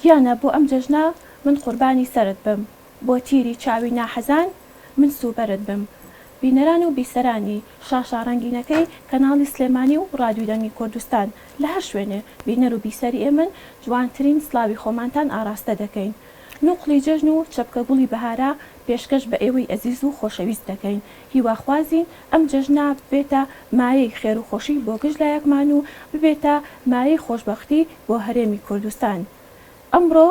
گیانە بۆ ئەم جەژنە من قوربانی سەرت بم، بۆ تیری چاوی ناحەزان من سوبەرت بم. بینەران و بیسەرانی شاشا ڕەنگینەکەی کەناڵی سلێمانی و ڕادیۆی دەنگی کوردستان لە هەر شوێنێ بینەر و بیسەری ئێمن جوانترین سلاوی خۆمانتان ئاراستە دەکەین. نوقلی جەژن و چەپکە گوڵی بەهارە پێشکەش بە ئێوەی ئەزیز و خۆشەویست دەکەین. هیواخوازین ئەم جەژنە ببێتە مایەی خێر و خۆشی بۆ گشت لایەکمان و ببێتە مایەی خۆشبەختی بۆ هەرێمی کوردستان. ئەمڕۆ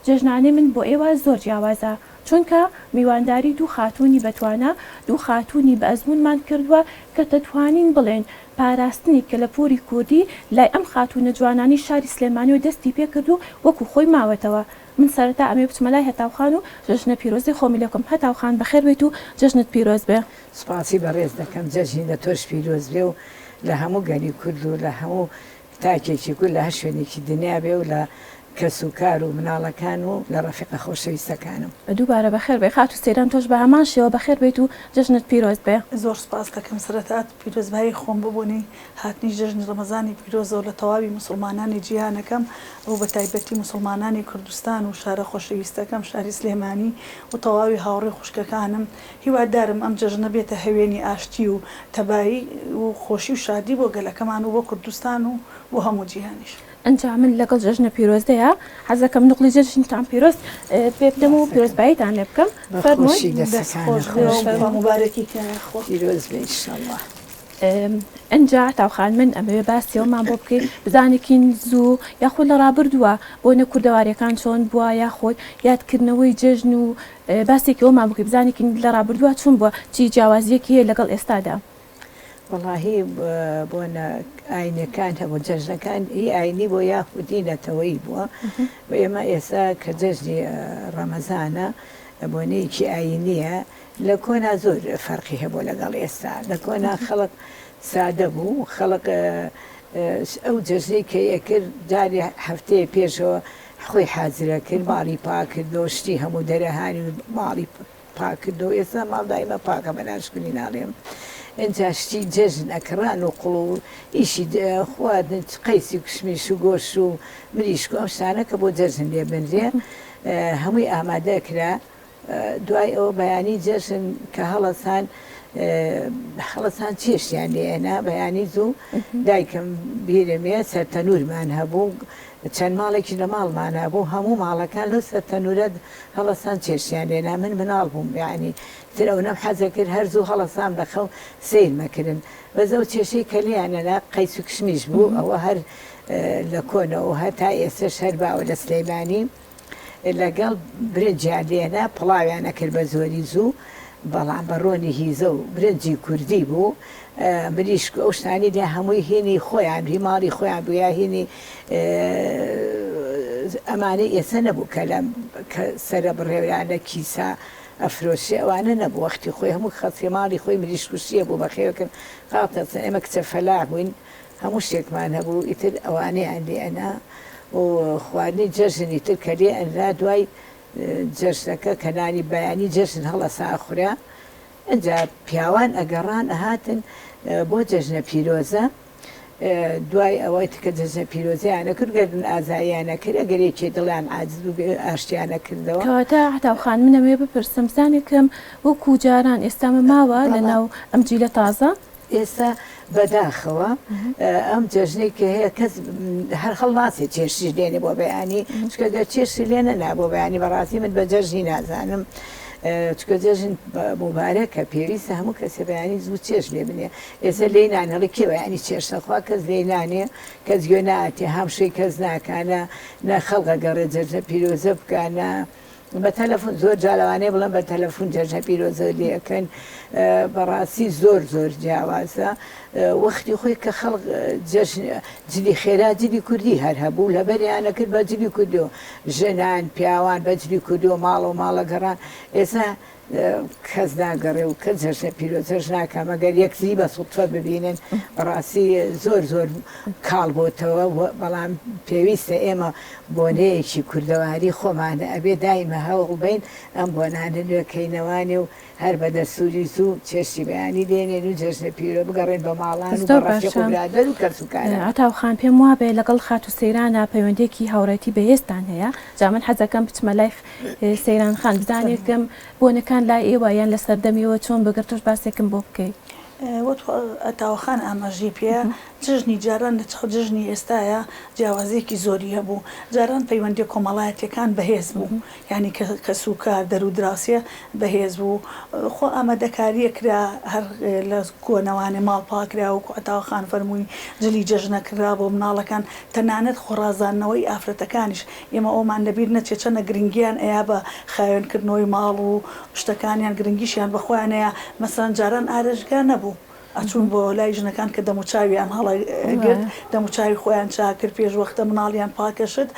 جەژنانەی من بۆ ئێوە زۆر جیاوازە، چونکە میوانداری دوو خاتوونی بەتوانە، دوو خاتوونی بە ئەزمونمان کردووە کە دەتوانین بڵێن پاراستنی کەلەپوری کوردی لای ئەم خاتوونە جوانانی شاری سلێمانی و دەستی پێ کرد و وەکو خۆی ماوەتەوە. من سەرەتا ئەمێ بچمە لای هەتاوخان و جەژنە پیرۆزی خۆمی لەکەم. هەتاوخان بەخێر بێت و جەژنت پیرۆز بێ. سوپاسی بەڕێز دەکەم جەژنی لە تۆش پیرۆز بێ و لە هەموو گەلی کورد و لە هەموو تاکێکی کورد لە هەر شوێنێکی دنیا بێ و لە کەس و کار و مناڵەکان و لە ڕەفیقە خۆشەویستەکانم. دووبارە بەخێر بێ خات و سەیران تۆش بە هەمان شێوە بەخێر بێت و جەژنت پیرۆز بێ. زۆر سپاس دەکەم سەرەتات پیرۆزبایی خۆم ببوونی هاتنی جەژنی ڕەمەزانی پیرۆزەوە لە تەواوی موسڵمانانی جیهانەکەم ئەو بە تایبەتی موسڵمانانی کوردستان و شارە خۆشەویستەکەم شاری سلێمانی و تەواوی هاوڕێ خوشکەکانم. هیوادارم ئەم جەژنە بێتە هەوێنی ئاشتی و تەبایی و خۆشی و شادی بۆ گەلەکەمان و بۆ کوردستان و بۆ هەموو جیهانیش. ئەنجا من لەگەڵ جەژنە پیرۆزدەیە حەزەکەم نوقلی جەژنتان پیرۆز پێ بدەم و پیرۆزباییتان لێ بکەم. مبارەکی پیرۆز بێ ئینشاءالله. ئەنجا تاوخان من ئەمەوێ باسیەوەمان بۆ بکەین بزانێکین زوو یاخود لە ڕابردووە بۆ نە کوردەوارەکان چۆن بووە یاخۆی یادکردنەوەی جەژن و باسێکەوەمان بکەین بزانێکین لە ڕابردووە چۆن بووە چی جیاوازیەکی هەیە لەگەڵ ئێستادا. وەڵاهی بۆ ئاینەکان هەبوو جەژنەکان هی ئاینی بۆ یاخودی نەتەوەی بووە و ئێمە ئێستا کە جەژنی ڕەمەزانە بۆنەیەکی ئاینیە لە کۆنا زۆر فەرقی هەبوو لەگەڵ ئێستا. لە کۆنا خەڵک سادە بوو، خەڵک ئەو جەژنەی کە یەکرد جاری هەفتەیە پێشەوە خۆی حازرە کرد، ماڵی پاکردەوە، شتی هەموو دەرەهانی ماڵی پاکردەوە. ئێستا ماڵ دایمە پاکە بەناشکردنی ناڵێم. اینجا شتی جەژن ئەکڕان و قوڵ و ئیشی خواردن قەیسی و کشمیش و گۆشت و مریشک و ئەم شتانە کە بۆ جەژن لێ بنرێ هەمووی ئامادەکرا. دوای ئەوە بەیانی جەژن کە هەڵەسان چێشتیان لێنا بەیانی زوو دایکم بیرمێ سەرتەنورمان هەبوو، چەند ماڵێکی لە ماڵمان هەبوو، هەموو ماڵەکان لەو سەرتەنورە هەڵەسان چێشتیان لێنا. من مناڵ بووم یعنی تر ئەو نەم حەزە کرد هەرزوو هەڵەسان بەخەو سیر مەکردن بەزە و کێشەی کە لیانەنا قەیس و کشمیش بوو. ئەوە هەر لە کۆنەوە هەتا ئێستش هەر باوە لە سلەیمانی لەگەڵ برنجیان لێنا پڵاویانە کرد بە زۆری زوو، بەڵام بەڕۆنی هیزە و برنجی کوردی بوو. مریشک ئەو شتانی لێ هەمووی هێنی خۆیان ریماڵی خۆیان بوو یا هێنی ئەمانەی ئێستا نەبوو کە سرە بڕێویانە کیسا ئەفرۆشی ئەوانە نەبوو. وەختی خۆی هەموو خەڵکی ماڵی خۆی مریشکوشیە بوو بەخێوکن قاتەچن ئێمە کچە فەلاح بووین هەموو شتێکمان هەبوو. ئیتر ئەوانەیان لێنا و خواردنی جەژنی تر کە لێ ئەنرا دوای جەژنەکە کە نانی بەیانی جەژن هەڵەسا ئەخورا. ئەنجا پیاوان ئەگەڕان ئەهاتن بۆ جەژنە پیرۆزە. دوای ئەوەی کە جەژنە پیرۆزیانە کرد گەردن ئازاییانە کرد ئەگەرێکی دڵیان عاجز بوو ئاشتیانە کردەوە. کەواتە هەتاوخان منەوێ بپرسم بزانێکم وەکو جاران ئێستامە ماوە لەناو ئەم جیلە تازە ئێستا بەداخەوە ئەم جەژنەی کە هەیە کەس هەر هەڵ ناسێت چێشتی لێنێ بۆ بەیانی چکە گەر چێشتی لێنە نا بۆ بەیانی بەڕاستی من بە جەژنی نازانم. چکە جەژن مبارەکە پێویستە هەموو کەسێ بەیانی زوو چێش لێ بنێ. ئێستا لێی نانەڵی کێ بەیانی چێشتەخوا کەس لێی نانێ کەس گوێ ناتێ هەمشەی کەس ناکانە نە خەڵقە گەڕێ جەژنە پیرۆزە بکانە بە تەلەفۆن زۆر جالەوانەیە بڵێن بە تەلەفۆن جەژنە پیرۆزە لێەکەن. بەڕاستی زۆر زۆر جیاوازە. وەختی خۆی کە خەڵق جلی خێرا جلی کوردی هەر هەبوو لەبەریانە کرد بە جلی کوردیەوە ژنان پیاوان بە جلی کوردیەوە ماڵ و ماڵە گەڕان. ئێستا کەس ناگەڕێ و کە جەژنە پیرۆزەش ناکەم ئەگەر یەکزی بە سوڵتفە ببینن بەڕاستی زۆر زۆر کاڵ بۆتەوە. بەڵام پێویستە ئێمە بۆنەیەکی کوردەواری خۆمانە ئەبێ دایمە هەوڵ بین ئەم بۆنانە نوێکەینەوانی و هەر بە دەستوری زوو چێشتی بەیانی دێنێن و جەژنە پیرۆ بگەڕێن بە ماڵان و بەڕەفیق و برادەر و کەسوکارە. ئەتاوخان پێم وابێ لەگەڵ خات و سەیرانە پەیوەندێکی هاوڕێتی بەهێزتان هەیە، جا من حەزەکەم بچمە لای سەیران خان بزانێکم بۆنەکان لای ئێوە یان لە سەردەمیەوە چۆن بگرتوش باسێکم بۆ بکەیت. ئەتاوخان ئاماژی پێ جژنی جاران لە چاو جژنی ئێستاە جیاوازێکی زۆری هەبوو، جاران پەیوەندی کۆمەڵایەتەکان بەهێز بوو، ینی کە سوکار دەرودراسیە بەهێز بوو، خۆ ئامادەکاریە کرا هەر لە کۆنەوانێ ماڵپاکرا و ئەتاوخان فەرمووی جلی جەژنەکرا بۆ مناڵەکان تەنانەت خۆڕازانەوەی ئافرەتەکانیش ئێمە ئەومان لەبیر نەچێت چەنە گرنگیان ئەیا بە خاوێنکردنەوەی ماڵ و شتەکانیان گرنگیشیان بەخۆیانەیە مەسەرەن جاران ئارێژگا نەبوو. ئەچوون بۆ لای ژنەکان کە دەموچاویان هەڵەگرت دەموچاوی خۆیان چاکرد پێش وەختە مناڵیان پاکەشت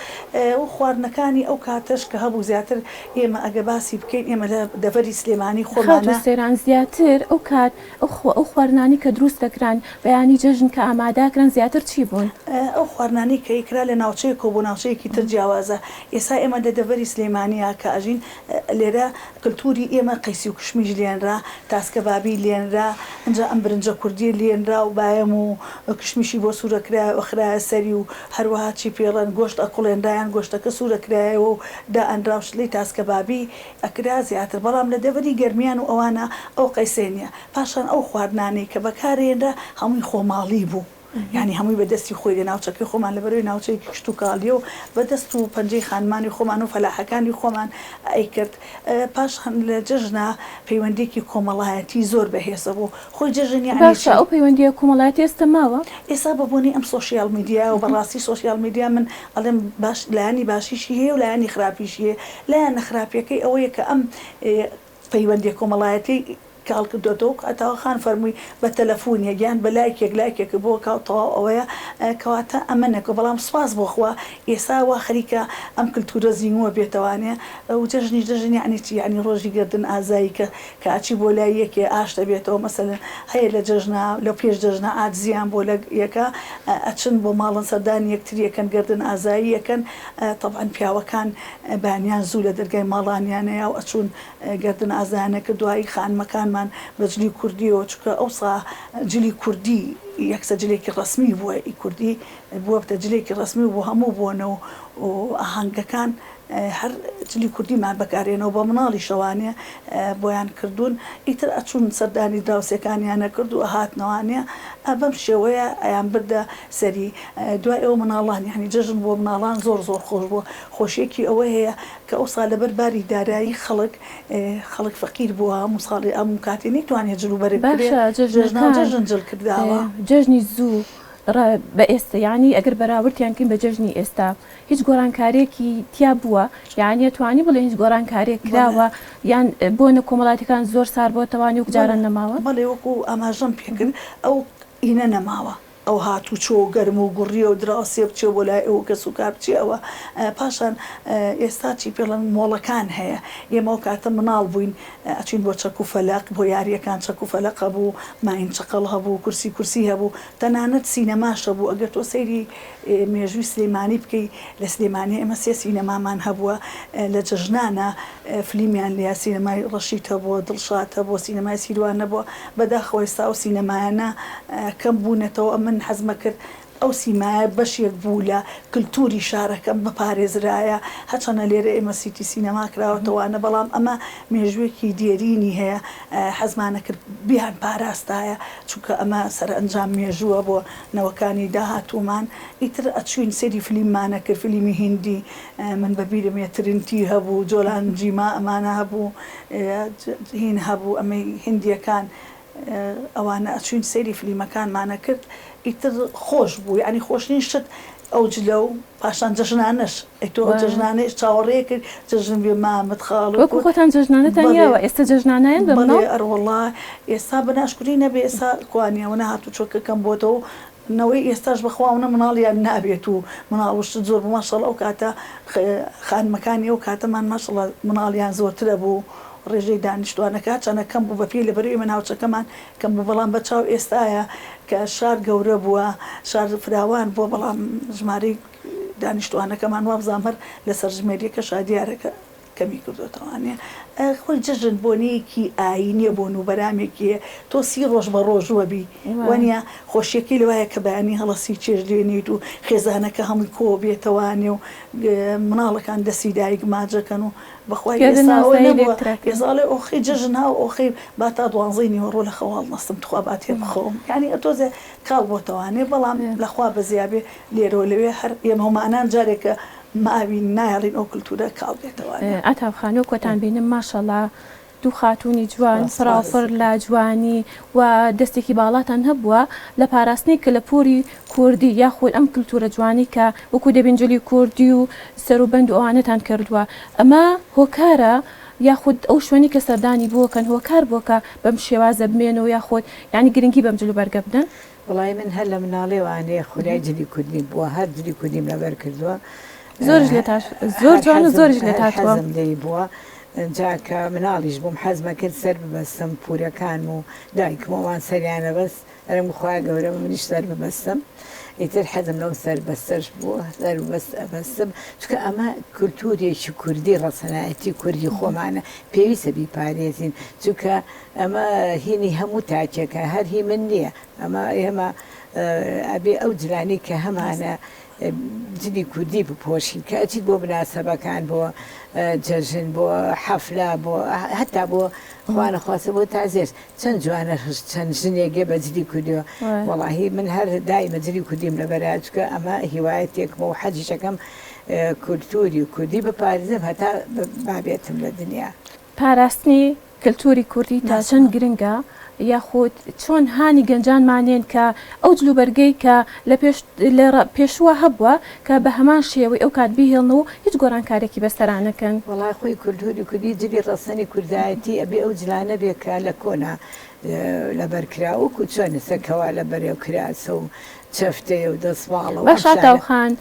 و خواردنەکانی ئەو کاتەش کە هەبوو زیاتر ئێمە ئەگە باسی بکەین ئێمە لە دەڤەری سلێمانی خۆمانە سەیران زیاتر ئەو کات ئەو خواردنانی کە دروست دەکران بەیانی جەژن کە ئاماداکران زیاتر چی بوون؟ ئەو خواردنانی کە ئیکرا لە ناوچەیەک بۆ ناوچەیەکی تر جیاوازە. ئێستا ئێمە لە دەڤەری سلێمانیە کە ئەژین لێرە کللتوری ئێمە قەیسی و کشمیش لێنرا، تاسکە بابی لێنرا، ئەنج ئەم برنجە کوردی لێنرا و باەم و کشمیشی بۆ سوورەکرا وەخرایە سەری و هەروەها چی پێڵەن گۆشت ئەقڵێندایان گۆشتەکە سوورەکرایەوە و دا ئەنراوشلی تاسکە بابی ئەکرا زیاتر، بەڵام لە دەڤەری گەرمیان و ئەوانە ئەو قەیسێنیە. پاشان ئەو خواردنانەی کە بەکارێنرا هەمووی خۆماڵی بوو، یعنی هەمووی بەدەستی خۆی لە ناوچەکەی خۆمان لەبەرەوەی ناوچەیەکی کشت و کاڵیە و بەدەست و پەنجەی خانمانی خۆمان و فەلاحەکانی خۆمان ئەیکرد. پاش لە جژنا پەیوەندێکی کۆمەڵایەتی زۆر بەهێزە بوو. خۆی جژن باشە ئەو پەیوەندیە کۆمەڵایەتی ئێستا ماوە؟ ئێستا بەبوونی ئەم سۆشیال میدیا و بەڕاستی سۆشیال میدیا من ئەڵێم باش لایانی باشیشی هەیە و لایانی خراپیشی هەیە. لایەن نەخراپیەکەی ئەوەیە کە ئەم پەیوەندی کۆمەڵایەتی کاڵکردۆتەوە ئەتاوخان فەرمووی بە تەلەفۆنیە گیان بە لایکێک بۆ کاوتەواو ئەوەیە کەواتە ئەمەنەکە، بەڵام سپاس بۆخوا ئێستا وا خەریکە ئەم کللتورە زیینوە بێتوانێ و جژنی جژن یعنی ینی ڕۆژی گردن ئازایی کە کاچی بۆ لای یەکێ ئاشتە بێتەوە مەسەلەن هەیە لە جژنا لە پێش جژنا ئاجزیان بۆ لە یەکە ئەچن بۆ ماڵن سەردانی یەکتریەکەن گردن ئازایی یەکەن تەبعەن پیاوەکان بانیان زوو لە دەرگای ماڵانیانەیە و ئەچوون گردن ئازانەکە دوایی خانمەکان بەجلی کوردیەوە چکە ئەوسا جلی کوردی یەکسە جلێکی ڕسمی بووە کوردی بووە بتە جلێکی ڕسمی بۆ هەموو بوونەوە و ئاهەنگەکان هەر جلی کوردیمان بەکارێنەوە بە مناڵی شەوانێ بۆیان کردوون ئیتر ئەچوون سەردانی دراوسەکانیانە کرد و هاتنەوانێ بەم شێوەیە ئەیان بردە سەری دوای ئەو مناڵان یعنی جژن بۆ مناڵان زۆر خۆش بووە. خۆشیەکی ئەوە هەیە کە ئەو سا لەبەر باری دارایی خەڵک فەقیر بووە هەموو ساڵی ئەم کاتێنی توانێت جلوبەر جژن جل کرداوە جژنی زوو بە ئێستا ینی ئەگەر بەراوردیان کردن بە جژنی ئێستا هیچ گۆڕانکارێکی تیا بووە، یعنی توانی بڵێ هیچ گۆڕانکارێک کراوە یان بۆنە کۆمەڵاتەکان زۆر سار بۆ تەوانی و جاران نەماوە؟ بەڵێ وەکو ئاماژەم پێکرد ئەو ئینە نەماوە، ئەو هاتوو چۆ گەرم و گوڕیە و دراسێ بچێ بۆ لای ئەو کە سوکار بچێەوە. پاشان ئێستا چی پێڵەن مۆڵەکان هەیە، ئێمە ئەو کاتە مناڵ بووین ئەچین بۆ چەک و فەلەق بۆ یاریەکان چەک و فەلەق هەبوو، ماین چقەڵ هەبوو، کورسی هەبوو، تەنانەت سینەماشە بوو. ئەگەر تۆ سەیری مێژووی سلێمانی بکەی لە سلێمانی ئێمە سێ سینەمامان هەبووە لە جژنانە فلیمیان لە سینەمای ڕەشید هەبووە، دڵشاد هەبووە، سینەمای سیروان نەبووە، بەداخەوە ئێستا ئەو سینەمایانە کەم بوونەتەوە. من حەزمە کرد ئەو سیمایە بەشێک بوو لە کللتوری شارەکەم بپارێزرایە، هەچەنە لێرە ئێمە سیتی سینەما کراوەتەوانە، بەڵام ئەمە مێژوێکی دێرینی هەیە حەزمانە کرد بیان پاراستایە چونکە ئەمە سەرئەنجام مێژووە بۆ نەوەکانی داهاتوومان. ئیتر ئەچوین سەری فلیممانە کرد، فلیمی هیندی من بەبیرم ترنتی هەبوو، جۆلان جیما ئەمانە هەبوو، هین هەبوو ئەمەی هندیەکان ئەوانە ئەچوین سەیری فلیمەکانمانە کرد. ئیتر خۆش بوو، ینی خۆشنین شت ئەو جلە و پاشان جژنانش ئەیتۆ جژنانەی چاوەڕێ کرد جژن بێ مامەد خاڵ وەکو خۆتان جژنانەتان یاوە ئێستا جژنانیان بڵێ ئەڕوەڵا ئێستا بەناشکری نەبێ ئێستا کوانیەوە نەهاتوو چۆکەکەم بۆتەوە نەوەی ئێستاش بەخواونە مناڵیان نابێت و مناڵشت زۆر بوو ماشەڵڵا ئەو کاتە خانمەکانی ئەو کاتەمان ماشەڵڵا مناڵیان زۆرترە بوو ڕێژەی دانیشتوانەکە چەنە کەم بوو بە پێی لەبەرەوەی من ناوچەکەمان کەم بوو، بەڵام بە چاو ئێستاە کە شار گەورە بووە، شار فراوان بووە، بەڵام ژمارەی دانیشتوانەکەمان وابزانمەر لەسەر ژمێریەکە شادیارەکە کەمی کردوتەوانێ خۆی جەژن بۆنەیەکی ئاینیە بۆن و بەرامێکی تۆ 30 ڕۆژ بە ڕۆژوە بی وانە خۆشیەکەی لەوایە کە بەیانی هەڵەسی چێژ لێنیت و خێزانەکە هەمووی کۆ بێتەوانێ و مناڵەکان دەستی دایک ماجەکەن و بەخوای ێزاڵێ ئۆخی جەژنا و ئۆخی با تا 12 نیوەڕۆ لە خەواڵ نەستم تخوا باتێ بخۆم یعنی ئەتۆزێ کاڵ بۆتەوانێ بەڵام لەخوا بەزیابێ لێرەوە لەوێ هەر ئێمە هەمانان جارێکە ماوی نایڵین ئەو کللتورە کاڵ بێتەوە ئەتاوخان و کۆتان بینم ماشەڵا دوو خاتونی جوان فراوفر لە جوانی و دەستێکی باڵاتان هەبووە لە پاراستنی کە لە پۆری کوردی یاخود ئەم کللتورە جوانی کە وەکو دەبینجلی کوردی و سەروبەند و ئەوانەتان کردووە ئەمە هۆکارە یاخود ئەو شوێنی کە سەردانی بووکەن هۆکار بۆکە بەم شێوازە بمێنەوە یاخود ینی گرنگی بەم جلو بەرگە بدەن وڵای من هەر لە مناڵێوانەیە خورای جلی کوردی بووە هەر جلی کوردیم لەبەر کردووە زۆرش لێ زۆر جوان و زۆرش لێ تاتوە حەزم لێی بووە جاکە مناڵیش بووم حەزمە کرد سەر ببەستم پورەکان و دایکمەوان سەریانە بەست ئەرم بخوای گەورە منیش سەر ببەستم ئیتر حەزم لەو سەر بەستەش بووە سەر بەستم چکە ئەمە کولتورێکی کوردی ڕەسەنایەتی کوردی خۆمانە پێویستە بیپارێزین چونکە ئەمە هینی هەموو تاکێکە هەر هی من نییە ئەمە ئێمە ئەبێ ئەو جلانی کە هەمانە جلی کوردی بپۆشین کە ئەچیت بۆ مناسەبەکان بۆ جەژن بۆ حەفلا بۆ هەتا بۆ خوانە خواستە بۆ تازێش چەند جوانە چەند ژنێگێ بە جلی کوردیەوە وەڵاهی من هەر دایمە جلی کوردیم لەبەرا چکە ئەمە هیوایەتێکمە و حەجیشەکەم کولتوری کوردی بپارێزم هەتا بابێتم لە دنیا پاراستنی کللتوری کوردی تا چەند گرنگە یاخود چۆن هانی گەنجانمانێن کە ئەو جلوبەرگەی کە لە پێشوە هەبووە کە بە هەمان شێوەی ئەو کات بیهێڵن و هیچ گۆڕانکارێکی بەسەرانەکەن وڵای خۆی کولتوری کوردی جلی ڕەسەنی کوردایەتی ئەبێ ئەو جلانە بێکە لە کۆنا لەبەرکراوەکو چۆنە سەرکەوا لە بەرێو کراسە و چەفتەیە و دەسماڵەوە بەشاتاوخان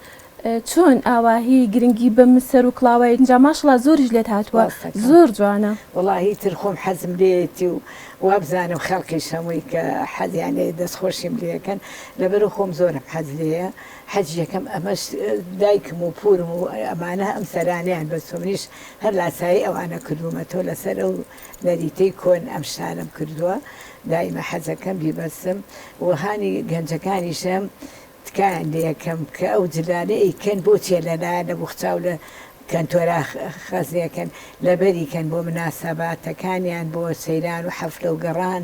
چۆن ئاواهی گرنگی بە مسەر و کڵاوای اینجا ماشڵا زۆریش لێت هاتووە زۆر جوانە وڵاهی تر خۆم حەزم لێتی و وابزانم خەڵکی شەمووی کە حەزیانێ دەستخۆشیم لێەکەن لەبەر خۆم زۆرم حەز لێیە حەجیەکەم ئەمەش دایکم و پورم و ئەمانە ئەم سەرانیان بە سۆمنیش هەر لاسایی ئەوانە کردومە تۆ لەسەر ئەو نەریتەی کۆن ئەم شانم کردووە دایمە حەزەکەم بیبەسم و هانی گەنجەکانیشم تکایان لەکەم کە ئەو جلانە ئەیکەن بۆچێ لەلایە لە بوخچاو لە کەنتۆرا خەزیەکەن لەبەریکەن بۆ مناسەباتەکانیان بۆ سەیران و حەفلە و گەڕان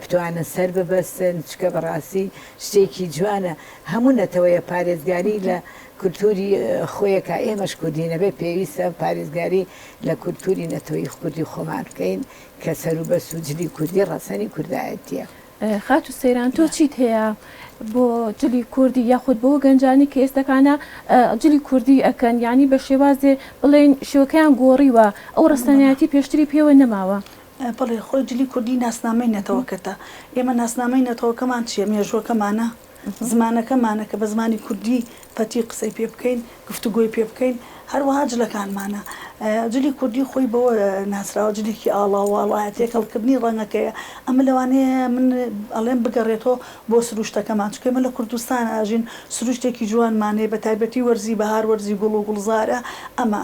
بتوانن سەر ببەستن چکە بەڕاستی شتێکی جوانە هەموو نەتەوەیە پارێزگاری لە کولتوری خۆیەکە ئێمەش کوردینە بێ پێویستە پارێزگاری لە کولتوری نەتەوەی کوردی خۆمان بکەین کە سەر و بەس و جلی کوردی ڕەسەنی کوردایەتیە خات و سەیران تۆ چیت هەیە بۆ جلی کوردی یاخود بۆ گەنجانی کە ئێستەکانە جلی کوردی ئەکەن ینی بە شێوازێ بڵێن شێوەکەیان گۆڕیوە ئەو ڕستانیاتی پێشتری پێوە نەماوە بەڵێ خۆی جلی کوردی ناسنامەی نەتەوەکەتە ئێمە ناسنامەی نەتەوەکەمان چیە مێژوەکەمانە زمانەکەمانە کە بە زمانی کوردی پەتی قسەی پێ بکەین گفتوگۆی پێ بکەین هەروەها جلەکانمانە جلی کوردی خۆی بەوە ناسراوە جلێکی ئاڵاوواڵایەتێک هەڵکردنی ڕەنگەکەیە ئەمە لەوانەیە من ئەڵێن بگەڕێتەوە بۆ سروشتەکەمان چکەمە لە کوردستان ئاژین سروشتێکی جوانمانەیە بە تایبەتی وەرزی بەهار وەرزی گوڵ و گوڵزارە ئەمە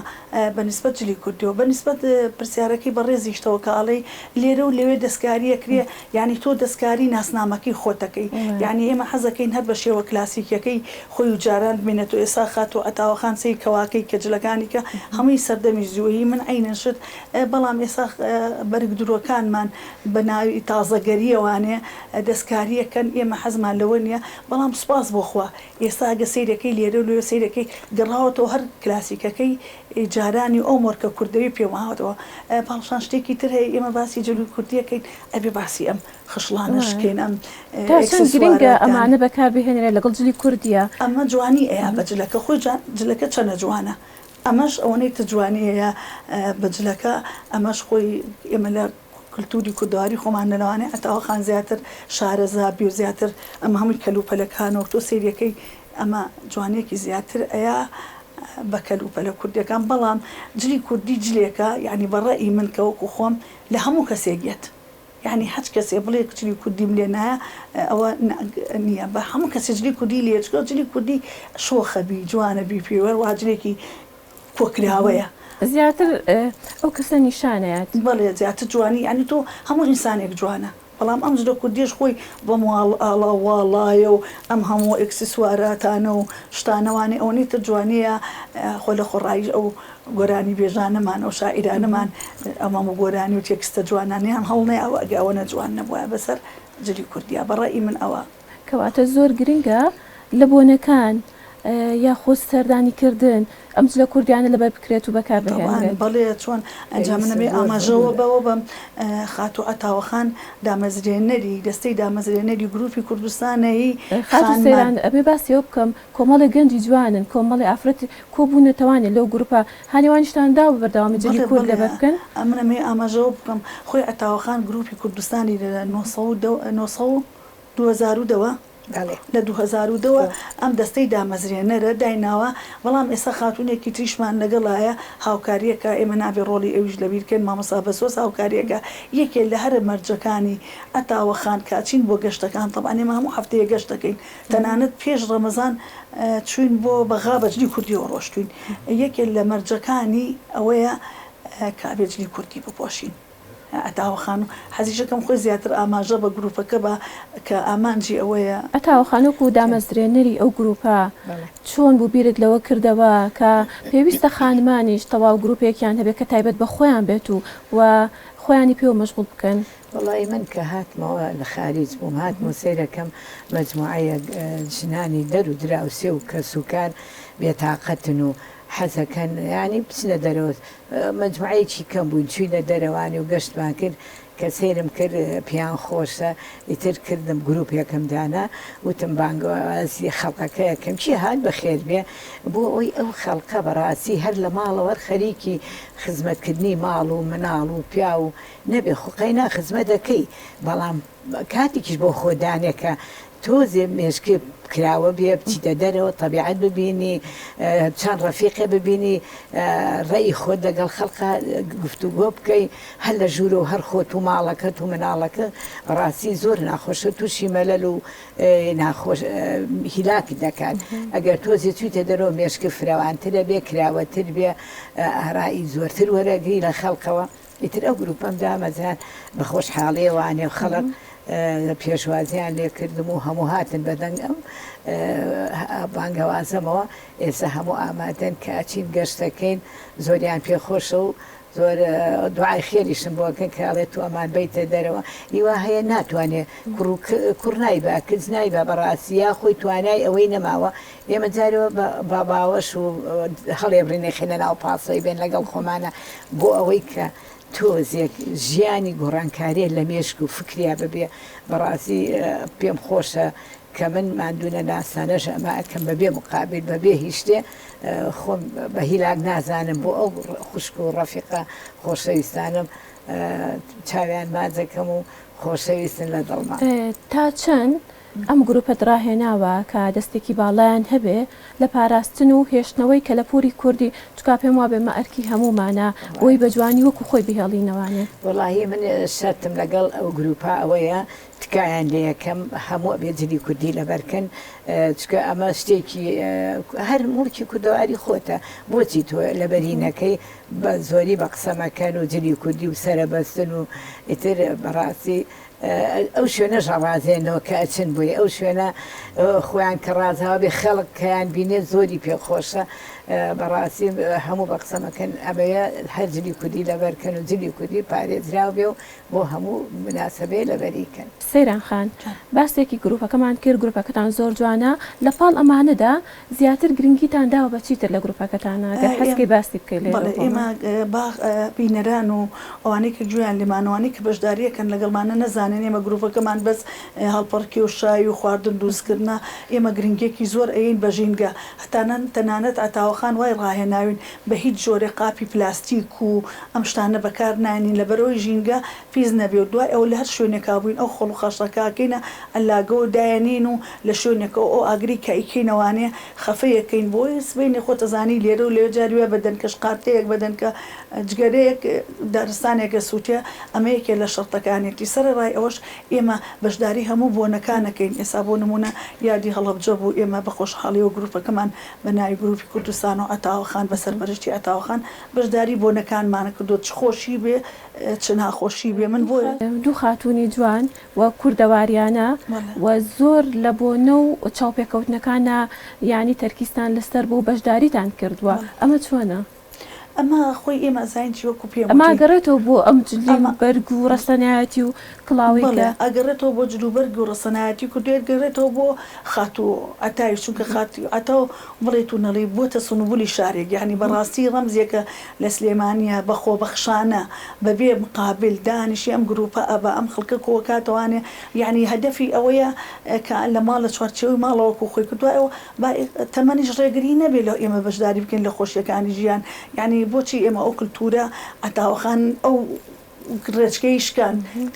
بەنسبەت جلی کوردیەوە بەنسبەت پرسیارەکەی بە ڕێزیشتەوە کاڵی لێرە و لەوێ دەستکاریەکرێ ینی تۆ دەستکاری ناسنامەکەی خۆتەکەی یعنی ئێمە حەزەکەین هەر بە شێوە کلاسیکەکەی خۆی و جاران بمێنێت و ئێسا خاتۆ ئەتاوەخان سی کەواکەی کە جلەکانی کە هەمووی سەردەمی زووی من عینەشت بەڵام ئێستا بەرگ درۆکانمان بە ناوی تازەگەریەوانێ دەستکاریەکەن ئێمە حەزمان لەوە نییە بەڵام سوپاس بۆخوا ئێستا گە سیرەکەی لێرە و لێ سیرەکەی گەڕاوەتەوە هەر کلاسیکەکەی جارانی ئەو مۆرکە کوردەوی پێماوەتەوە پاڵشان شتێکی تر هەیە ئێمە باسی جلوی کوردیەکەین ئەبێ باسی ئەم خشلانەشکێن ئەم گرنگە ئەمانە بەکار بهێنرێ لەگەڵ جلی کوردیە ئەمە جوانی ئەیە بە جلەکە خۆی جلەکە چەنە جوانە ئەمەش ئەوەی تجوانەیە بەجلەکە ئەمەش خۆی ئێمە لە کللتوری کوردواری خۆمان نەوانێ ئەتاوەخان زیاتر شارەزا بیر زیاتر ئەمە هەمووی کەلوپەلەکانەوە تۆ سریەکەی ئەمە جوانێکی زیاتر ئەیە بە کەلوپەلە کوردیەکان بەڵام جلی کوردی جلێکە یعنی بەڕێئی من کەوەکو خۆم لە هەموو کەسێکێت یعنی هەچ کەسێ بڵێ جلی کوردیم لێ نایە ئەوە نییە بە هەموو کەسێ جلی کوردی لێچکە جلی کوردی شۆخەبی جوانەبی پێوە واجلێکی کۆکراوەیە زیاتر ئەو کەسە نیشانەیەت بەڵێ زیاتر جوانی ینی تۆ هەموو ئینسانێک جوانە بەڵام ئەم جلە کوردیش خۆی بە ئاڵاواڵایە و ئەم هەموو ئکسسواراتانە و شتانەوانی ئەوەی تر جوانەیە خۆ لە خۆڕایی ئەو گۆرانی بێژانەمان ئەو شاعیرانەمان ئەمام و گۆرانی و تێکستە جوانانیان هەڵنێ ئەوە ئەگەوەنە جوان نەبووە بەسەر جلی کوردیا بەڕێی من ئەوە کەواتە زۆر گرنگە لە بۆنەکان یاخۆ سەردانیکردن ئەم لە کوردیانە لەبەر بکرێت و بەکاربهێنرێت بەڵێ چۆن ئەنجامنەبێ ئاماژەوە بەوە بەم خاتو ئەتاوەخان دامەزرێنەری دەستەی دامەزرێنەری گروپی کوردستانەی سەیران ئەبێ باسیەوە بکەم کۆمەڵی گەنجی جوانن کۆمەڵی ئافرەتی کۆبوونەتەوانێت لەو گروپە هانیوانیشتاندا و بەردەوامی جلی کورد لەبەر بکەن ئەمنەمێ ئاماژەوە بکەم خۆی ئەتاوەخان گروپی کوردستانی لە 2002 لە 2002 ئەم دەستەی دامەزرێنەرە دایناوە بەڵام ئێستا خاتونێکی تریشمان لەگەڵایە هاوکاریەکە ئێمە نابێ ڕۆڵی ئەویش لەبیرکەن مامەسا بەسۆس هاوکاریەکە یەکێک لە هەرە مەرجەکانی ئەتاوەخان کاچین بۆ گەشتەکان طبعا ئێمە هەموو هەفتەیە گەشت دەکەین تەنانەت پێش ڕەمەزان چوین بۆ بەغا بەجلی کوردیەوە ڕۆشتوین یەکێک لە مەرجەکانی ئەوەیە کابێجلی کوردی بپۆشین ئەتاوەخان و حەزیشەکەم خۆی زیاتر ئاماژە بە گروپەکە بە کە ئامانجی ئەوەیە ئەتاوەخانوەک و دامەزرێنەری ئەو گروپە چۆن بوو بیرت لەوە کردەوە کە پێویستە خانمانیش تەواو گروپێکیان هەبێت کە تایبەت بە خۆیان بێت و خۆیانی پێوە مەشغوڵ بکەن وڵی من کە هاتمەوە لە خارج بووم هاتمە سیرەکەم مجموعەیە ژنانی دەر و دراوسێ و کە سوکار بێتاقەتن و حەزەکەن ینی بچنە دەرەوە مجموعەیەکی کەم بووین چوینە دەرەوانی و گەشتمان کرد کە سێرم کرد پیان خۆشە ئیتر کردم گروپێکم دانا وتم بانگوازی خەڵقەکە یەکەم چی هات بە خێر بێ بۆ ئەوی ئەو خەڵقە بەڕاستی هەر لە ماڵەوە خەریکی خزمەتکردنی ماڵ و مناڵ و پیا و نەبێ خوقەینا خزمەت دەکەی بەڵام کاتێکیش بۆ خۆدانێکە تۆزێ مێشکی کراوە بێ بچیتە دەرەوە طبیعەت ببینی چەند ڕەفیقە ببینی ڕێی خۆت لەگەڵ خەڵقا گفتوگۆ بکەی هەر لە ژوورە و هەر خۆت و ماڵەکەت و مناڵەکە ڕاستی زۆر ناخۆشە تووشی مەلەل و ناخۆش هیلاکی دەکات ئەگەر تۆزی چویتە دەرەوە مێشکی فراوانترە بێ کراوەتر بێ ئارایی زۆرتر وەرەگری لە خەڵقەوە ئیتر ئەو گروپەم دامەزان بە خۆشحاڵیەوانێ و خەڵک پێشوازیان لێ کردم و هەموو هاتن بەدەنگ ئەم بانگەوازەمەوە ئێستا هەموو ئامادەن کە ئاچین گەشتەکەین زۆریان پێخۆشە و زۆر دوعای خێریشم بۆکەن کاڵێت تو ئەمان بیتە دەرەوە هیوا هەیە ناتوانێت کوڕ نایبا کەس نایبا بەڕاستی یا خۆی توانای ئەوەی نەماوە ئێمە جارەوە بە باوەش و هەڵێ بڕینێ خێنە ناو پاسەی بێن لەگەڵ خۆمانە بۆ ئەوەی کە تۆزێک ژیانی گۆڕانکاریە لە مێشک و فکریا ببێ بەڕاستی پێم خۆشە کە من مادوونە ناسانەش ئەمە ئەکەم بەبێ مقابل بەبێ هیچ شتێ خۆم بە هیلاک نازانم بۆ ئەو خوشک و ڕەفیقە خۆشەویستانم چاویان مازەکەم و خۆشەویستن لە دڵما تا چەند ئەم گروپە ڕاهێناوە کە دەستێکی باڵیان هەبێ لە پاراستن و هێشتنەوەی کە لە پوری کوردی چکا پێم وا بێ مەئەرکی هەمومانە بۆی بە جوانی وەکو خۆی بهێڵینەوانێ وڵاهی من شەرتم لەگەڵ ئەو گروپە ئەوەیە تکایان لە یەکەم هەموو بێجلی کوردی لەبەرکەن چکە ئەمە شتێکی هەر مڵکی کوردەواری خۆتە بۆچی تۆ لە بەرینەکەی بە زۆری بە قسەمەکەن و جلی کوردی و سەرەبەستن و ئیتر بەڕاستی ئەو شوێنە ژەڕازێنەوە کە ئەچن بووی ئەو شوێنە خۆیان کە ڕازاوە بێ خەڵک کەیان بینێ زۆری پێخۆشە بەڕاستی هەموو بە قسەمەکەن ئەبەیە هەر جلی کوردی لەبەرکەن و جلی کوردی پارێزراو بێ و بۆ هەموو مناسبێ لەبەریکەن سەیران خان باسێکی گروپەکەمان کرد گروپەکەتان زۆر جوانە لە پاڵ ئەمانەدا زیاتر گرنگیتان داوە بە چیتر لە گروپەکەتانە گەر حەزکەی باسی بکەی لێ ئێمە بینەران و ئەوانەی کە گویان لێمانەوانی کە بەشداریەکەن لەگەڵمانە نەزانێن ئێمە گروپەکەمان بەس هەڵپەڕکی و شای و خواردن دروستکردنا ئێمە گرنگێکی زۆر ئەین بە ژینگە تەنانەت ئەتاوەخان وای ڕاهێناوین بە هیچ جۆرە قاپی پلاستیک و ئەم شتانە بەکار نانین لەبەرەوەی ژینگە پیس نەبێ و دوای ئەو لە هەر شوێنێکا بووین ئەو خۆڵ و خەشەکەکەینە ئەلاگە و دایەنین و لە شوێنێکە ئەو ئاگری کایکەینەوانێ خەفەیەکەین بۆی سبینی خۆتەزانی لێرە و لێ جاروێ بەدەن کەش قارتەیەک بەدەن کە جگەرەیەک دارستانێکە سووتێ ئەمەیەکێ لە شەرتەکانێتی سەرڕای ئەوەش ئێمە بەشداری هەموو بۆنەکانەکەین ئێستا بۆ نمونە یادی هەڵەبجە بوو ئێمە بە خۆشحاڵی و گروپەکەمان بە ناوی گروپی کوردستان کوردستان و ئەتاوەخان بە سەرپەرشتی ئەتاوەخان بەشداری بۆنەکانمانە کردو چ خۆشی بێ چ ناخۆشی بێ من بۆ دوو خاتوونی جوان و کوردەواریانە و زۆر لە بۆنە و چاوپێکەوتنەکانە یعنی تەرکیستان لەسەر بۆ بەشداریتان کردووە ئەمە چۆنە؟ ئەمە خۆی ئێمە زانینی وەکو پێم ئەمە گەڕێتەوە بۆ ئەم بەرگ و ڕەسەنایەتی و کڵاویکە ئەگەڕێتەوە بۆ جلوبەرگ و ڕەسەنایەتی کوردێت گەڕێتەوە بۆ خاتو ئەتای چونکە خاتی ئەتە بڵێت و نەڵی بۆتە سنوبولی شارێک یعنی بەڕاستی ڕەمزێکە لە سلێمانیە بەخۆ بەخشانە بەبێ مقابل دانیشی ئەم گروپە ئەبە ئەم خەڵکە کۆکاتەوانێ یعنی هەدەفی ئەوەیە کە لە ماڵە چوارچێوەی ماڵەوەکو خۆی کردووە تەمەنیش ڕێگری نەبێت لەو ئێمە بەشداری بکەین لە خۆشیەکانی ژیان یعنی بۆچی ئێمە ئەو کللتورە ئەتاوەخان ئەو ڕێچکەیشکان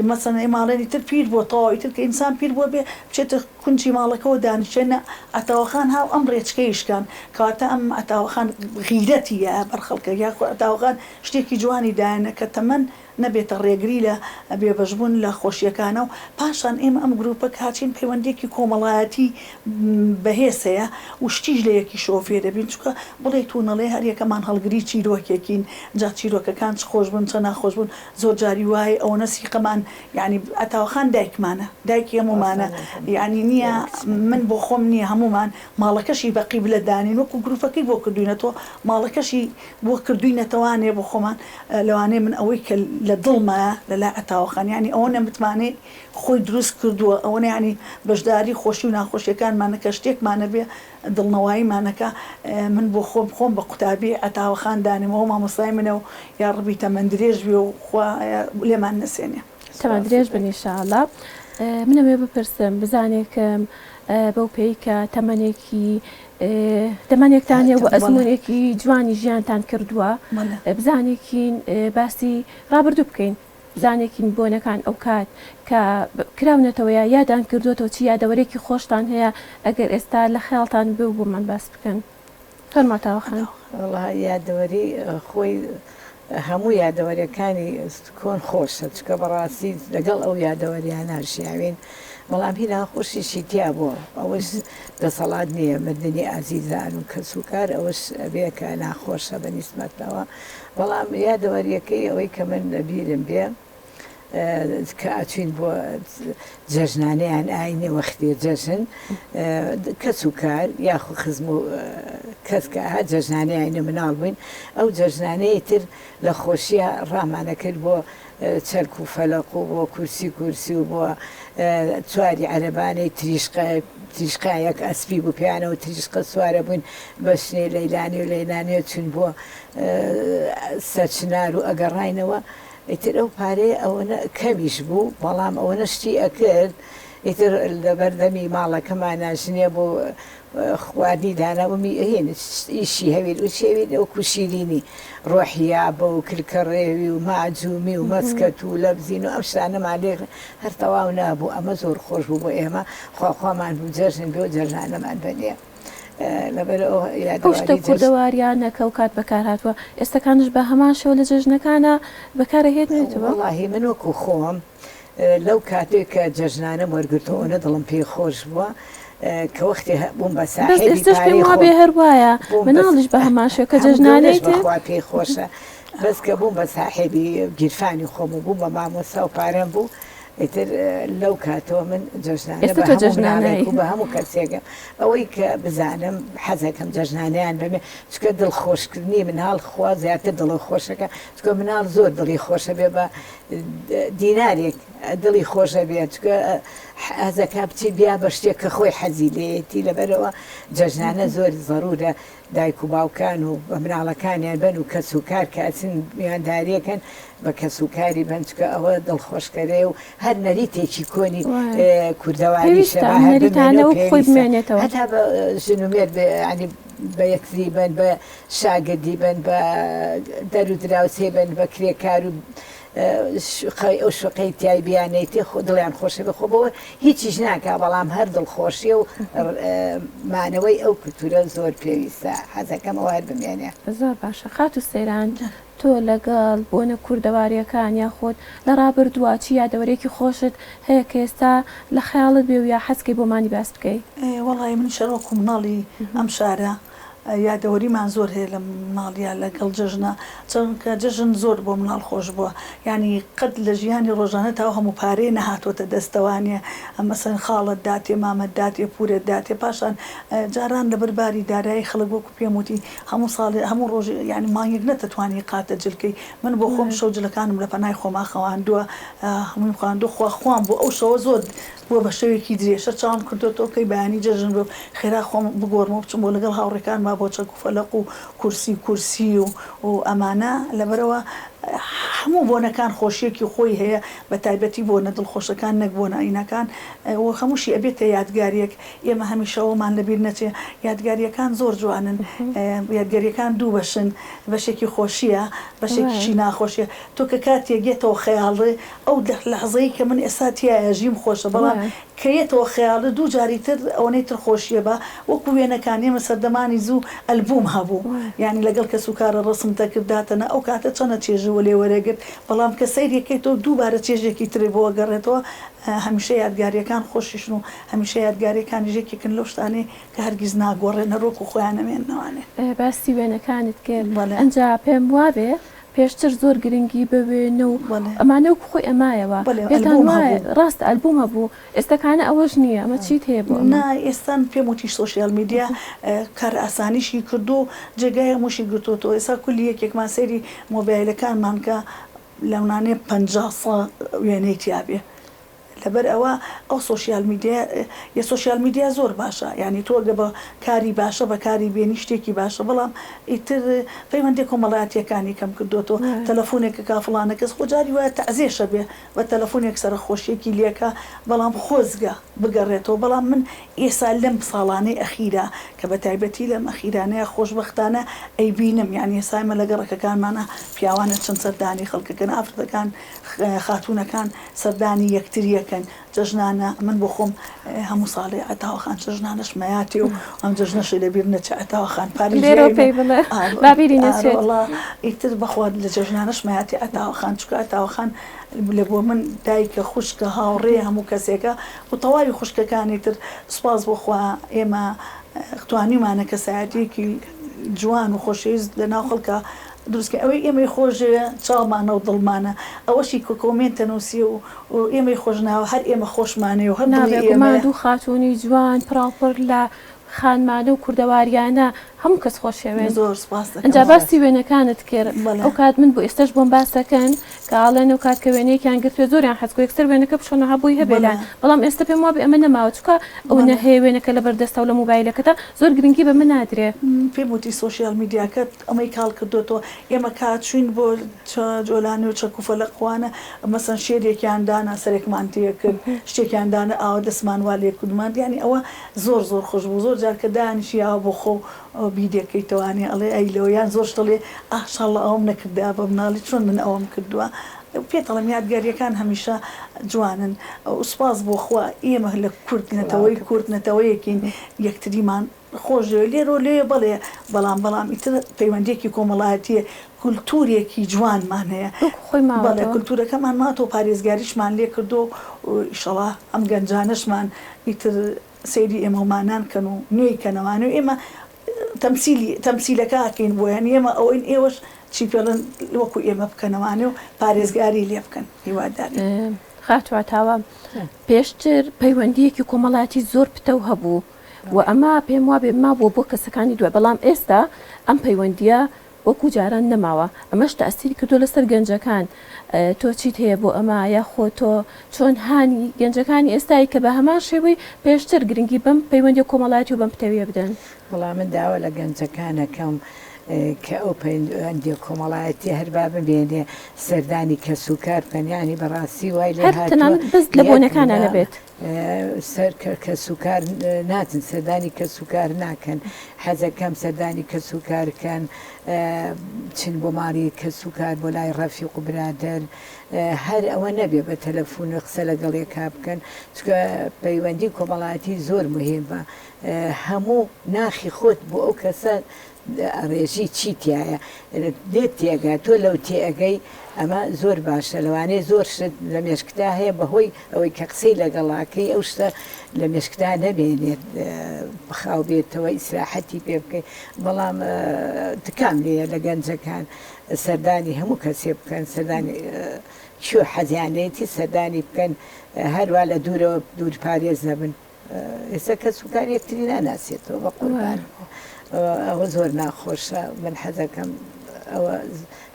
مەسەن ئێماڵێنی تر پیر بۆ تەواوی تر کە ئینسان پیر بۆ بێ بچێتە کونجی ماڵەکەەوە دانیشێنە ئەتاوەخان هاو ئەم ڕێچکەیشکان کاتە ئەم ئەتاوەخان غیرەتیە بەرخەڵکە یا ئەتاوەخان شتێکی جوانی دایەنە کە تەمەەن نەبێتە ڕێگری لە بێبەشبوون لە خۆشیەکانە و پاشان ئێمە ئەم گروپە کاچین پەیوەندێکی کۆمەڵایەتی بەهێسەیە و شتیش لە یەکی شۆفێ دەبین چکە بڵێ توونەڵێ هەر یەکەمان هەڵگری چیرۆکێکین جا چیرۆکەکان چ خۆش بوون چە ناخۆش بوون زۆر جاری وایە ئەوە نەسیقەمان یعنی ئەتاوەخان دایکمانە دایکی هەمومانە یعنی نییە من بۆ خۆم نییە هەمومان ماڵەکەشی بەقی بلە دانین وەکو گروپەکەی بۆ کردوینەوە ماڵەکەشی بۆ کردوینەتەوانێ بۆ خۆمان لەوانەیە من ئەوەی کە لە دڵمە لەلا ئەتاوەخان ینی ئەوە نەمتمانێت خۆی دروست کردووە ئەوە ینی بەشداری خۆشی و ناخۆشیەکانمانەکە شتێکمانە بێ دڵنەوەیمانەکە من بۆ خۆم بە قوتابی ئەتاوەخان دانیمەوە مامۆستای منە و یا ڕبی تەمەند درێژ بێ و لێمان نەسێنێ تەمەند درێژ بن ئینشاءالله منەوێ بپرسم بزانێکم بەو پێی کە تەمەنێکی دەمانێکتانێ و ئەزمونێکی جوانی ژیانتان کردووە بزانێکین باسی ڕابردوو بکەین بزانێکین بۆنەکان ئەو کات کە کراونەتەوەیە یادان کردوێتەوە چی یادەوەرێکی خۆشتان هەیە ئەگەر ئێستا لە خەیاڵتان بێ و بۆمان باس بکەن فەرماتەوەخان یادەوەری خۆی هەموو یادەوەریەکانی کۆن خۆشە چکە بەڕاستی لەگەڵ ئەو یادەوەریان هەرشیاوین بەڵام هینا خۆشیشی تیا بووە ئەوەش دەسەڵات نییە مردنی ئازیزان و کەسوکار ئەوەش ئەبێکە ناخۆشە بە نیسمەتەوە بەڵام یادەوەریەکەی ئەوەی کە من لەبیرم بێ کە ئاچین بۆ جەژنانەیان ئاینێ وەختی جەژن کەس و کار یاخو خزم و کەسکە ها جەژنانەی ئاینە مناڵ بووین ئەو جەژنانەی تر لە خۆشیە ڕامانە کرد بۆ چەرک و فەلەق و بۆ کورسی و بۆ چواری عەرەبانەی تریشقایەک ئەسپی بوو پیانەوە تریشقە سوارە بووین بە شنێ لەیلانێ چون بۆ سەرچنار و ئەگەڕاینەوە ئیتر ئەو پارەیە ئەوەنە کەمیش بوو بەڵام ئەوەنە شتی ئەکرد ئیتر لە بەردەمی ماڵەکەمانە ژنێ بۆ خواردنی داناومی هێن ئیشی هەوێت و شێوێت ئەو کوشیرینی ڕۆحیا بە و کلکەڕێوی و ماجومی و مەسکەت و لەبزین و ئەم شتانەمان لێ هەر تەواو نابوو ئەمە زۆر خۆش بوو بۆ ئێمە خوامان بوو جەژن بێ و جەژنانەمان بەنێ لەبەر شتە کوردەواریانەکە و کات بەکار هاتووە ئێستاکانش بە هەمان شەو لە جەژنەکانە بەکارەهێنێتەوە وەڵاهی من وەکو خۆم لەو کاتێک کە جەژنانە وەرگرتەوەنە دڵم پێی خۆش بووە کە وەختی بووم بە ساحێبی پارەی بێ هەر وایە مناڵیش بە هەمان شەو کە جەژنانەی خوا پێی خۆشە بەس کە بووم بە ساحێبی گیرفانی خۆم و بووم بە مامۆستا و پارەم بوو ئیتر لەو کاتەوە من جەژنانە بە هەموو کەسێکم ئەوەی کە بزانم حەزەکەم جەژنانیان بمێ چکە دڵخۆشکردنی مناڵ خوا زیاتر دڵی خۆشەکە چکە مناڵ زۆر دڵی خۆشە بێ بە دینارێک دڵی خۆشە بێت چکە حەزەکە بچی بیا بە شتێک کە خۆی حەزی لێتی لەبەرەوە جەژنانە زۆر ضرورە دایک و باوکان و بە مناڵەکانیان بن و کەس و کار کاتن میوانداریەکەن بە کەس و کاری بن چکە ئەوە دڵخۆشکەرێ و هەر نەریتێکی کۆنی کوردەواری هەتا بە ژنومێر بە یەکزی بن بە شاگردی بن بە دەرودراوسێ بن بە کرێکار و ئەو شوقەی تای بیانەیتی دڵیان خۆشە بخۆبەوە هیچیش ناکە بەڵام هەر دڵخۆشیە و مانەوەی ئەو کولتورە زۆر پێویستە حەزەکەم ئەوە هەر بمێنێ زۆر باشە خات و سەیران تۆ لەگەڵ بۆنە کوردەواریەکان یاخۆت لە ڕابردووە چی یادەوەرێکی خۆشت هەیە کە ئێستا لە خەیاڵت بێ و یا حەزکەی بۆمانی باس بکەی وەڵی من شەرۆک و مناڵی ئەم شارە یادەوەریمان زۆر هەیە لە ماڵیا لەگەڵ جژنە چونکە جژن زۆر بۆ مناڵ خۆش بووە ینی قەت لە ژیانی ڕۆژانە تا هەموو پارەی نەهاتۆتە دەستەوانە مەسەن خاڵت داتێ مامەت داتێ پورێت داتێ پاشان جاران لە بەرباری دارایی خەڵک وەکو پێم وتی هەموو ساڵی هەموو ڕۆژ ینی مانگێک نەتەتوانی قاتە جلکەی من بۆ خۆم شەو جلەکانم لە پەنای خۆما خەواندووە هەمووی خواندو خواخوام بۆ ئەو شەوە زۆر بۆ بە شەوێکی درێژە چاوم کردوەوەکەی بەیانی جەژن بۆ خێرا خۆم بگۆڕمەوە بچم بۆ لەگەڵ هاوڕێکان ما بۆ چەک و فەلەق و کورسی و ئەمانە لەبەرەوە هەموو بۆنەکان خۆشیەکی خۆی هەیە بە تایبەتی بۆ نەدڵخۆشەکان نەک بۆ ناینەکان و هەمووشی ئەبێتە یادگاریەک ئێمە هەمیشەوەمان لەبیر نەچێ یادگاریەکان زۆر جوانن یادگاریەکان دوو بەشن بەشێکی خۆشیە بەشێکیشی ناخۆشیە تۆ کە کاتێگێتەوە خەیاڵێ ئەو لەحظەیە کە من ئێستا تیاژیم خۆشە بەڵام کەیەتەوە خەیاڵە دوو جاری تر ئەوەی تر خۆشیە بە وەکو وێنەکان ئێمە سەردەمانی زوو ئەلبوم هەبوو یعنی لەگەڵ کە سوکارە ڕسم تەکرداتەنە ئەو کاتە چەنە چێژەوە لێ وەرەگرت بەڵام کە سەیرەکەیتەوە دووبارە چێژێکی ترێ بۆ گەڕێتەوە هەمیشە یادگاریەکان خۆشیشن و هەمیشە یادگاریەکانی ژێکێکن لەو شتانەی کە هەرگیز ناگۆڕێنە ڕۆک و خۆیان نەمێننەوانێ باسی وێنەکانت کرد ئەنجا پێم وابێ پێشتر زۆر گرنگی بوێنە و ئەمانە وەکو خۆی ئەمایەوە پێتان وایە ڕاست ئەلبومە بوو ئێستاکانە ئەوەش نییە ئەمە چیت هەیە بۆ نا ئێستان پێم وتی سۆشیال میدیا کار ئاسانیشی کردو جێگای هەمووشی گرتوتەوە ئێستا کولی یەکێکمان سەیری مۆبایلەکانمان کە لەونانێ 50 وێنەی تیابێ لەبەر ئەوە ئەو سۆشیال میدیا یە سۆشیال میدیا زۆر باشە ینی تۆگە بە کاری باشە بە کاری بێنی شتێکی باشە بەڵام ئیتر پەیوەندی کۆمەڵایەتیەکانی کەم کردوەوە تەلەفۆنێکە کافڵانە کەس خۆجاری وایە تەعزیێشە بێ بە تەلەفۆنێک سەرە خۆشیەکی لێکە بەڵام خۆزگە بگەڕێتەوە بەڵام من ئێستا لەم ساڵانەی ئەخیرا کە بە تایبەتی لەم ئەخیرانەیە خۆشبەختانە ئەیبینم یعنی ئێسایمە لە گەڕەکەکانمانە پیاوانە چەند سەردانی خەڵکەکەن ئافرەتەکان خاتوونەکان سەردانی یەکتریەکەن جژنانە من بۆ خۆم هەموو ساڵی ئەتاوەخان جژنانەش مەیاتی و ئەم جژنەشی لەبیر نەچە ئەتاوەخان پارێبابیری ئیتر بەخواد لە جژنانەش مەیاتی ئەتاوەخان چکە ئەتاوەخان لە بۆ من دایکە خوشکە هاوڕێ هەموو کەسێکە و تەواوی خوشکەکانی تر سوپاس بۆخوا ئێمە توانیمانە کەسایەتێکی جوان و خۆشەویست لە ناو خەڵکە دروستکە ئەوەی ئێمەی خۆشە چاڵمانە و دڵمانە ئەوەشی کۆمنتە نووسی و ئێمەی خۆشناوە هەر ئێمە خۆشمانێ و هەر دوو خاتوونی جوان پراپڕ لە خانمانە و کوردەواریانە هەموو کەس خۆشەوێن زۆر سپاس ئەنجا باسی وێنەکانت کرد ئەو کات من بۆ ئێستش بۆم باسەکەن کە ئاڵێن و کات کە وێنەیەکیان گرتوێ زۆریان حەزکۆ یەکسەر وێنەکە بشۆنەها بووی هەبێلان بەڵام ئێستا پێم وابێ ئەمە نەماوە چکە ئەو نەهەیە وێنەکە لە بەردەستە و لە مۆبایلەکەتە زۆر گرنگی بە من نادرێ پێم وتی سۆشیال میدیاکەت ئەمەی کاڵ کردوەوە ئێمە کات چوین بۆ جۆلانی و چەکوفەلەقوانە مەسەن شێرێکیاندانە سەرێکمانتیە کرد شتێکیاندانە ئاوە دەسمان وا لێ کوردمان دیانی ئەوە زۆر زۆر خۆش بوو زۆر جار کە دانیشی ئاوە بۆ خۆ بیدەکەیتەوانی ئەڵێ ئەی لەوەیان زۆر شتڵێ ئاشاڵە ئەوم نەکردا بە مناڵی چۆن من ئەوم کردووە پێتەڵم یادگاریەکان هەمیشە جوانن سوپاس بۆ خوا ئێمە لە کورتنەتەوەیەکین یەکتریمان خۆشەوە لێرۆ لێ بڵێ بەڵام ئیتر پەیوەندێکی کۆمەڵایەتیە کولتورێکی جوانمان هەیە بەڵێ کولتورەکەمان ماتۆ پارێزگاریشمان لێ کردو و ئیشەڵا ئەم گەنجانەشمان ئیتر سەیری ئێمەمانان کەن و نوێی کەنەوانە و ئێمە تەمسیلەکەکەین بۆ یان ئێمە ئەوەین ئێوەش چی پێڵن وەکو ئێمە بکەنەوانێ و پارێزگاری لێ بکەن هیواداری خاتواتاوە پێشتر پەیوەندیەکی کۆمەڵاتی زۆر پتە هەبوو و ئەمە پێم وابێ ما بۆ کەسەکانی دوای بەڵام ئێستا ئەم پەیوەندیە وەکو جاران نەماوە ئەمەش تەئسیری کردو لەسەر گەنجەکان تۆ چیت هەیە بۆ ئەمە یا خۆ تۆ چۆن هانی گەنجەکانی ئێستایی کە بە هەمان شێوەی پێشتر گرنگی بەم پەیوەندی کۆمەڵاتی و بەم پتەویە بدەن بەڵام من داوە لە گەنجەکانەکەم کە ئەو پەیوەندی کۆمەڵایەتی هەربا ببێنێ سەردانی کەس و کار پەنیانی بەڕاستی وای لێ هاتووە بەست لە بۆنەکانە نەبێت سەر کەس و کار ناتن سەردانی کەس و کار ناکەن حەزەکەم سەردانی کەس و کارکەن چین بۆ ماڵی کەس و کار بۆ لای ڕەفیق و برادەر هەر ئەوە نەبێ بە تەلەفۆن قسە لەگەڵێکا بکەن چکە پەیوەندی کۆمەڵایەتی زۆر مهمە هەموو ناخی خۆت بۆ ئەو کەسە ڕێژی چی تایە دێت تێگا تۆ لەو تێگەی ئەمە زۆر باشە لەوانەیە زۆر شت لە مێشکتا هەیە بەهۆی ئەوەی کە قسەی لەگەڵاکەی ئەو شتە لە مێشکتا نەبێنێت بخاو بێتەوە ئیسراحەتی پێ بکەیت بەڵام تکام لێە لە گەنجەکان سەردانی هەموو کەسێ بکەن سەردانی چۆ حەزیانەتی سەردانی بکەن هەروە لە دوورەوە دوور پارێز نەبن ئێستا کە سوکار یەکتری ناناسێتەوە بە قوربان ئەوە زۆر ناخۆشە من حەزەکەم ئەوە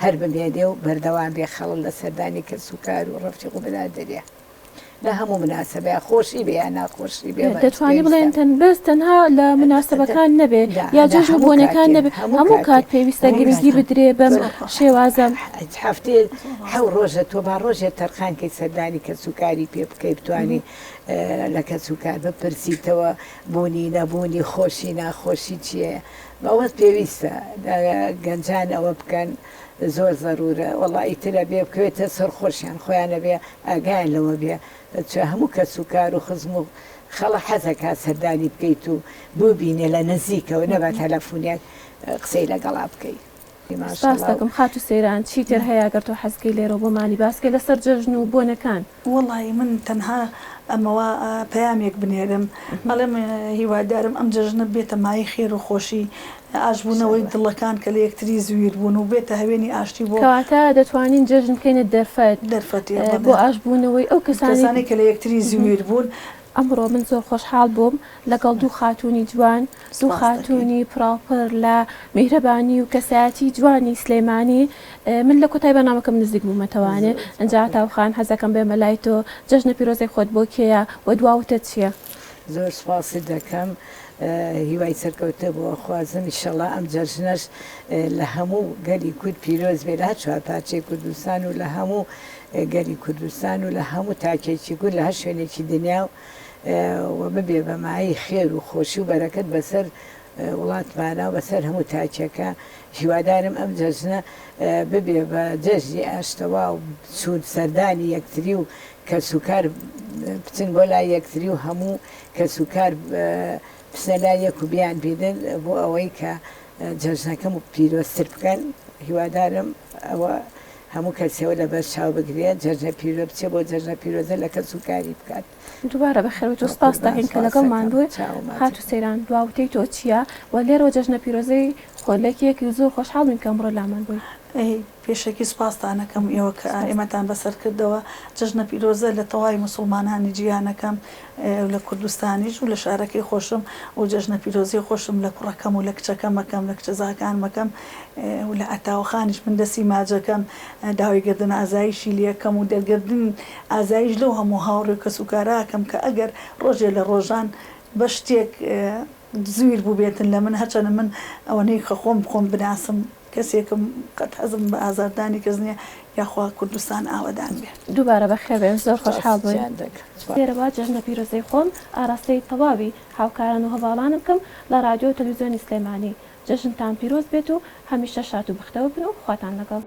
هەر بمێنێ و بەردەوام بێ خەڵ لە سەردانی کە سوکار و ڕەفیق و بەرادەریە لە هەموو مناسبە خۆشی بێ یان ناخۆشی بێ دەتوانانی بڵێن بەست تەنها لە مناسبەکان نەبێت یا جەژن بۆنەکان نەبێت هەموو کات پێویستە گرنگی بدرێ بەم شێوازەم هەفتێ حەو ڕۆژە تۆ با ڕۆژێت تەرخانکەی سەردانی کە سوکاری پێ بکەی بتوانانی لە کە سوکار بپرسیتەوە بوونی نەبوونی خۆشی ناخۆشی چییە بەوەت پێویستە گەنجان ئەوە بکەن زۆر ضرورە وەڵی ئیترە بێ بکوێتە سەرخۆشیان خۆیانە بێ ئاگایان لەوە بێ هەموو کە سوکار و خزم و خەڵە حەزەکە سەردانی بکەیت و ببینێ لە نزیکەوە نەبە تەلەفۆنیات قسەی لەگەڵا بکەیت باس دەکەم خات و سەیران چی تر هەیە گەر تۆ حەزکەی لێرە بۆمانی باسکە لەسەر جەژن و بۆنەکان وەڵی من تەنها ئەمەوە پەیامێک بنێرم بەڵێم هیوادارم ئەم جەژنە بێتە مای خێر و خۆشی ئاشبوونەوەی دڵەکان کە لە یەکتری زویر بوون و بێتە هەوێنی ئاشتی بۆ کەواتە دەتوانین جەژن بکەینە دەرفەتی بۆ ئاشبوونەوەی ئەو کەسانی کە لە یەکتری زویر بوون ئەمڕۆ من زۆر خۆشحاڵ بووم لەگەڵ دوو خاتوونی جوان دوو خاتوونی پراپر لە میهرەبانی و کەسایەتی جوانی سلێمانی من لە کۆتای بەنامەکەم نزیک بوومەتەوانێ ئەنجا تاوخان حەزەکەم بێمە لای تۆ جەژنە پیرۆزەی خۆت بۆ کێیە و دواوتە چییە؟ زۆر سپاسی دەکەم هیوای سەرکەوتە بۆ خوازم ئینشەڵا ئەم جەژنەش لە هەموو گەلی کورد پیرۆز بێ لە چوار پارچەی کوردستان و لە هەموو گەلی کوردستان و لە هەموو تاکێکی کورد لە هەر شوێنێکی دنیا و ببێ بەمایی خێر و خۆشی و بەرەکەت بەسەر وڵاتمانە و بەسەر هەموو تاکێکە هیوادارم ئەم جەژنە ببێ بە جەژنی ئاشتەوا و سوود سەردانی یەکتری و کە سوکار بچن بۆ لای یەکتری و هەموو کە سوکار پسە لای یەک و بیان بێدن بۆ ئەوەی کە جەژنەکەم و پیرۆستر بکەن هیوادارم ئەوە هەموو کەسەوە لە بەر چاو بگرێت جەژنە پیرۆ بچێ بۆ جەژنە پیرۆزە لە کە سوکاری بکات دووبارە بەخێرەوەی تۆ سپاس دەکەین کە لەگەڵمان بووی خات و سەیران دواوتەی تۆ چییە و لێرەوە جەژنە پیرۆزەی خۆلێکیەکی زۆر خۆشحاڵ بین کە ئەمڕۆ لامان بووی پێشێکی سپاسدانەکەم ئێوە کە ئێمەتان بەسەر کردەوە جەژنە پیرۆزە لە تەواوی مسلمانانی جیهانەکەم لە کوردستانیش و لە شارەکەی خۆشم و جەژنە پیرۆزی خۆشم لە کوڕەکەم و لە کچەکەمەکەم لە کچەزاکان مەکەم و لە ئەتاوخانیش من دەستی ماجەکەم داوایگردن ئازایشی لەکەم و دەرگردن ئازایش لەو هەموو هاوڕێ کە سوکاراکەم کە ئەگەر ڕۆژێ لە ڕۆژان بە شتێک زویر بوو بێتن لە من هەچەنە من ئەوەنەی خە خۆم بناسم کەسێکم قەت حەزم بە ئازاردانی کەس نییە یاخوا کوردستان ئاوەدان بێت دووبارە بەخێر بێن زۆر خۆشحاڵ بووین لێرەوە جەژنە پیرۆزەی خۆم ئاراستەی تەواوی هاوکاران و هەواڵانم بکەم لە رادیۆ و تەلەڤیزیۆنی سلێمانی جەژنتان پیرۆز بێت و هەمیشە شاد و بەختەوە بن و خواتان لەگەڵ